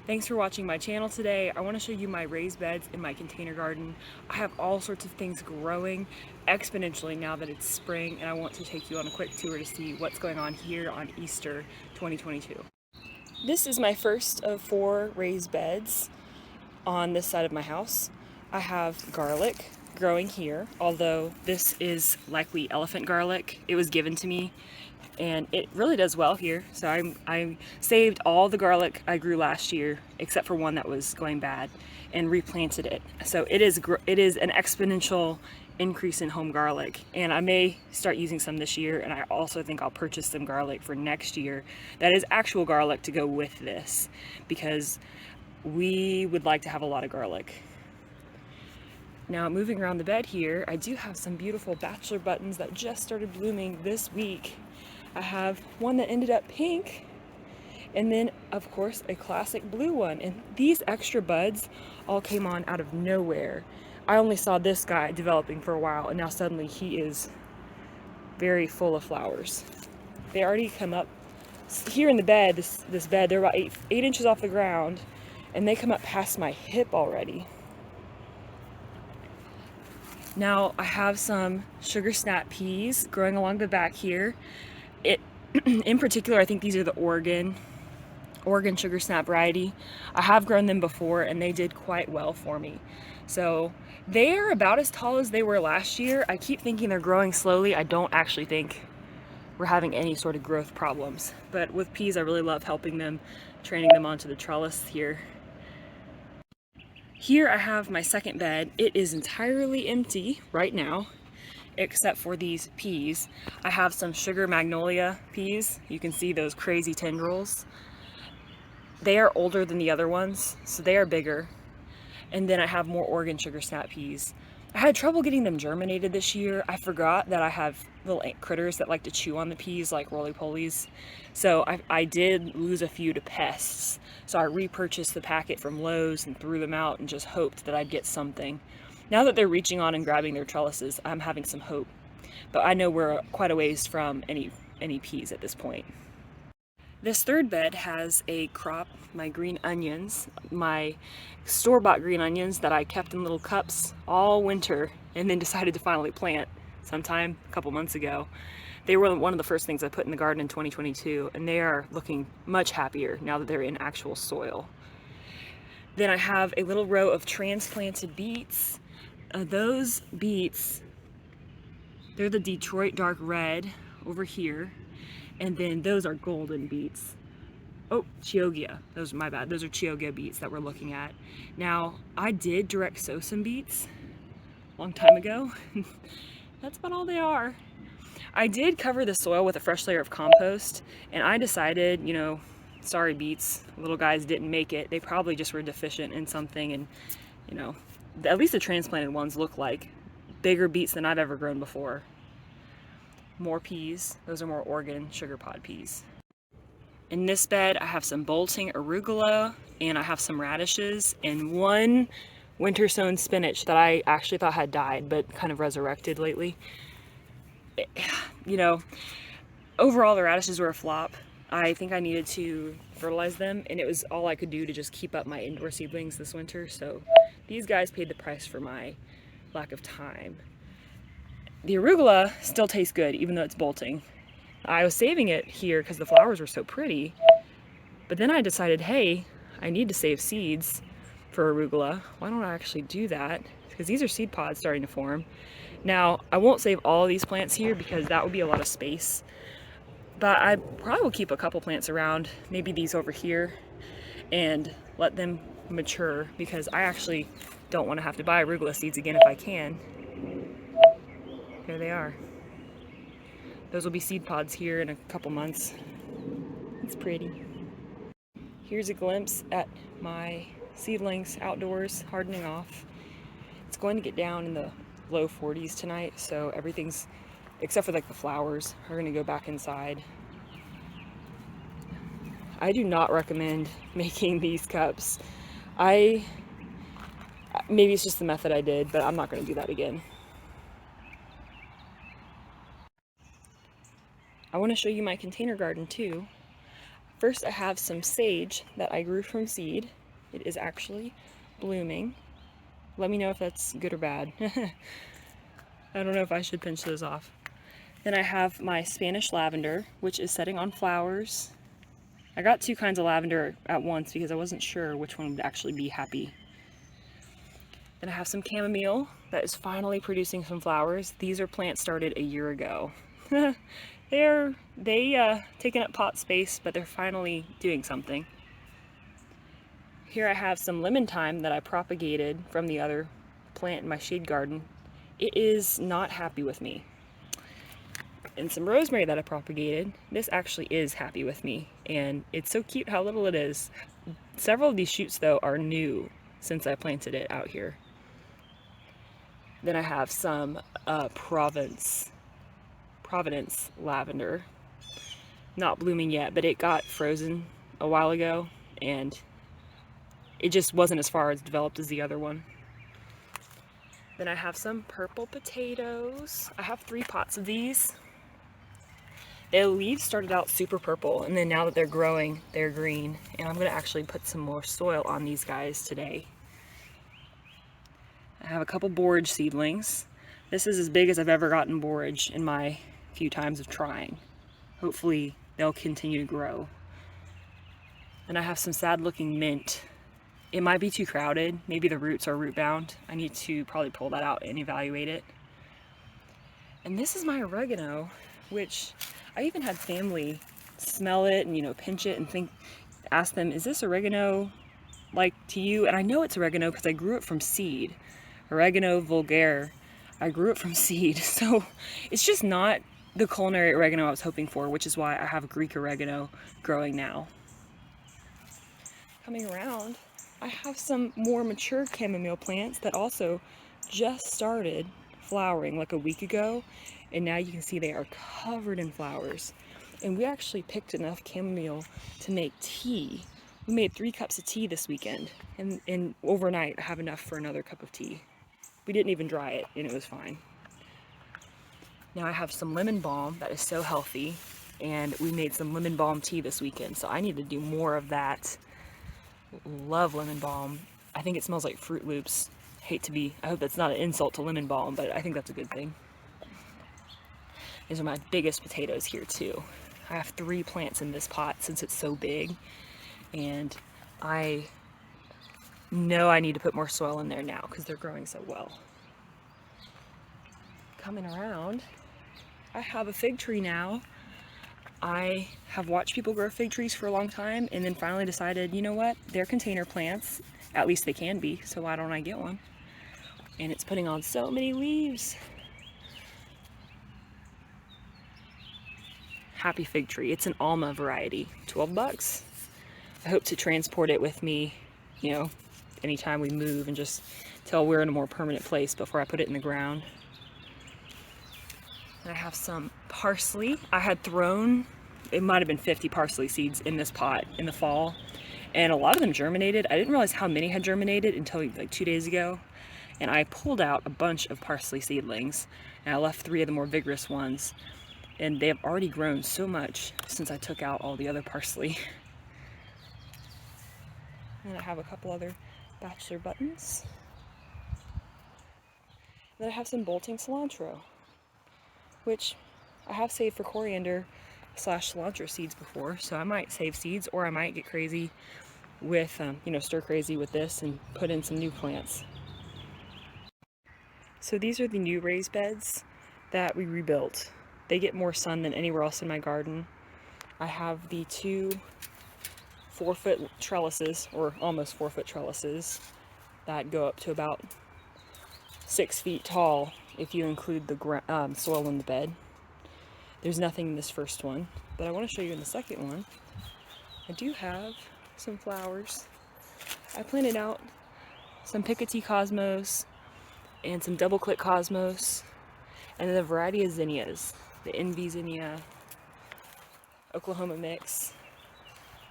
Thanks for watching my channel today. I want to show you my raised beds in my container garden. I have all sorts of things growing exponentially now that it's spring, and I want to take you on a quick tour to see what's going on here on Easter 2022. This is my first of 4 raised beds on this side of my house. I have garlic growing here, although this is likely elephant garlic. It was given to me and it really does well here. So I saved all the garlic I grew last year, except for one that was going bad, and replanted it. So it is an exponential increase in home garlic, and I may start using some this year, and I also think I'll purchase some garlic for next year that is actual garlic to go with this, because we would like to have a lot of garlic. Now, moving around the bed here, I do have some beautiful bachelor buttons that just started blooming this week. I have one that ended up pink, and then of course a classic blue one, and these extra buds all came on out of nowhere. I only saw this guy developing for a while, and now suddenly he is very full of flowers. They already come up here in the bed, this bed, they're about 8 inches off the ground, and they come up past my hip already. Now I have some sugar snap peas growing along the back here. In particular, I think these are the Oregon sugar snap variety. I have grown them before and they did quite well for me. So they are about as tall as they were last year. I keep thinking they're growing slowly. I don't actually think we're having any sort of growth problems. But with peas, I really love helping them, training them onto the trellis here. Here I have my second bed. It is entirely empty right now, except for these peas. I have some sugar magnolia peas. You can see those crazy tendrils. They are older than the other ones, so they are bigger. And then I have more Oregon sugar snap peas. I had trouble getting them germinated this year. I forgot that I have little critters that like to chew on the peas like roly-polies. So I did lose a few to pests. So I repurchased the packet from Lowe's and threw them out and just hoped that I'd get something. Now that they're reaching on and grabbing their trellises, I'm having some hope. But I know we're quite a ways from any peas at this point. This third bed has a crop, my green onions, my store-bought green onions that I kept in little cups all winter and then decided to finally plant sometime a couple months ago. They were one of the first things I put in the garden in 2022, and they are looking much happier now that they're in actual soil. Then I have a little row of transplanted beets. Those beets, they're the Detroit dark red over here. And then those are golden beets. Oh, Chioggia. Those are my bad. Those are Chioggia beets that we're looking at. Now, I did direct sow some beets a long time ago. That's about all they are. I did cover the soil with a fresh layer of compost, and I decided, sorry beets, little guys didn't make it. They probably just were deficient in something, and, at least the transplanted ones look like bigger beets than I've ever grown before. More peas. Those are more Oregon sugar pod peas. In this bed, I have some bolting arugula, and I have some radishes, and one winter sown spinach that I actually thought had died, but kind of resurrected lately. Overall the radishes were a flop. I think I needed to fertilize them, and it was all I could do to just keep up my indoor seedlings this winter, so these guys paid the price for my lack of time. The arugula still tastes good, even though it's bolting. I was saving it here because the flowers were so pretty, but then I decided, hey, I need to save seeds for arugula. Why don't I actually do that? Because these are seed pods starting to form. Now, I won't save all these plants here because that would be a lot of space, but I probably will keep a couple plants around, maybe these over here, and let them mature, because I actually don't want to have to buy arugula seeds again if I can. There they are. Those will be seed pods here in a couple months. It's pretty. Here's a glimpse at my seedlings outdoors hardening off. It's going to get down in the low 40s tonight, so everything's, except for like the flowers, are going to go back inside. I do not recommend making these cups. Maybe it's just the method I did, but I'm not going to do that again. I want to show you my container garden too. First, I have some sage that I grew from seed. It is actually blooming. Let me know if that's good or bad. I don't know if I should pinch those off. Then I have my Spanish lavender, which is setting on flowers. I got two kinds of lavender at once because I wasn't sure which one would actually be happy. Then I have some chamomile that is finally producing some flowers. These are plants started a year ago. They taking up pot space, but they're finally doing something. Here I have some lemon thyme that I propagated from the other plant in my shade garden. It is not happy with me. And some rosemary that I propagated. This actually is happy with me, and it's so cute how little it is. Several of these shoots though are new since I planted it out here. Then I have some Providence lavender. Not blooming yet, but it got frozen a while ago and it just wasn't as far as developed as the other one. Then I have some purple potatoes. I have 3 pots of these. The leaves started out super purple, and then now that they're growing, they're green. And I'm gonna actually put some more soil on these guys today. I have a couple borage seedlings. This is as big as I've ever gotten borage in my few times of trying. Hopefully they'll continue to grow. And I have some sad looking mint. It might be too crowded. Maybe the roots are root bound. I need to probably pull that out and evaluate it. And this is my oregano, which I even had family smell it and pinch it and ask them, is this oregano like to you? And I know it's oregano because I grew it from seed. Oregano vulgare. I grew it from seed. So it's just not the culinary oregano I was hoping for, which is why I have Greek oregano growing now. Coming around, I have some more mature chamomile plants that also just started flowering like a week ago, and now you can see they are covered in flowers. And we actually picked enough chamomile to make tea. We made 3 cups of tea this weekend, and overnight I have enough for another cup of tea. We didn't even dry it, and it was fine. Now I have some lemon balm that is so healthy, and we made some lemon balm tea this weekend, so I need to do more of that. Love lemon balm. I think it smells like Fruit Loops. I hope that's not an insult to lemon balm, but I think that's a good thing. These are my biggest potatoes here too. I have 3 plants in this pot since it's so big, and I know I need to put more soil in there now because they're growing so well. Coming around, I have a fig tree now. I have watched people grow fig trees for a long time and then finally decided, you know what, they're container plants, at least they can be, so why don't I get one? And it's putting on so many leaves. Happy fig tree. It's an Alma variety, 12 bucks. I hope to transport it with me, anytime we move, and just till we're in a more permanent place before I put it in the ground. And I have some parsley. I had thrown, it might have been 50 parsley seeds in this pot in the fall, and a lot of them germinated. I didn't realize how many had germinated until like 2 days ago, and I pulled out a bunch of parsley seedlings, and I left 3 of the more vigorous ones, and they have already grown so much since I took out all the other parsley. And I have a couple other bachelor buttons. Then I have some bolting cilantro, which I have saved for coriander / cilantro seeds before, so I might save seeds, or I might get crazy with, stir crazy with this and put in some new plants. So these are the new raised beds that we rebuilt. They get more sun than anywhere else in my garden. I have the 2 4-foot trellises, or almost 4-foot trellises, that go up to about 6 feet tall if you include the soil in the bed. There's nothing in this first one, but I want to show you in the second one. I do have some flowers. I planted out some Picotee Cosmos and some double click Cosmos, and then a variety of zinnias, the Envy zinnia, Oklahoma mix,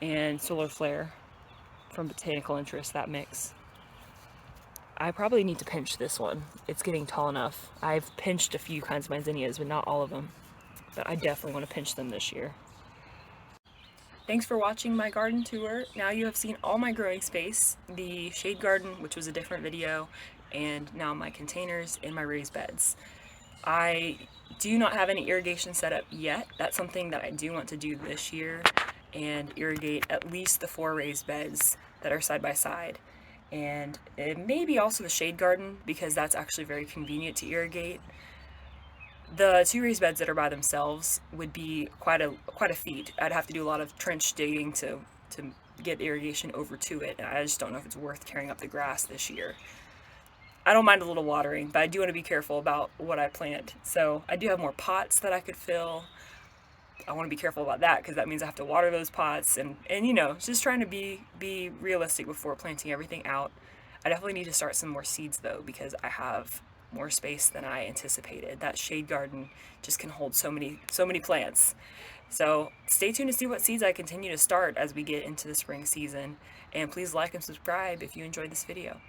and Solar Flare from Botanical Interest, that mix. I probably need to pinch this one. It's getting tall enough. I've pinched a few kinds of my zinnias, but not all of them. But I definitely want to pinch them this year. Thanks for watching my garden tour. Now you have seen all my growing space, the shade garden, which was a different video, and now my containers and my raised beds. I do not have any irrigation set up yet. That's something that I do want to do this year, and irrigate at least the 4 raised beds that are side by side. And maybe also the shade garden, because that's actually very convenient to irrigate. The 2 raised beds that are by themselves would be quite a feat. I'd have to do a lot of trench digging to get irrigation over to it, and I just don't know if it's worth tearing up the grass this year. I don't mind a little watering, but I do want to be careful about what I plant. So I do have more pots that I could fill. I want to be careful about that because that means I have to water those pots, and you know, just trying to be realistic before planting everything out. I definitely need to start some more seeds though, because I have more space than I anticipated. That shade garden just can hold so many plants. So stay tuned to see what seeds I continue to start as we get into the spring season, and please like and subscribe if you enjoyed this video.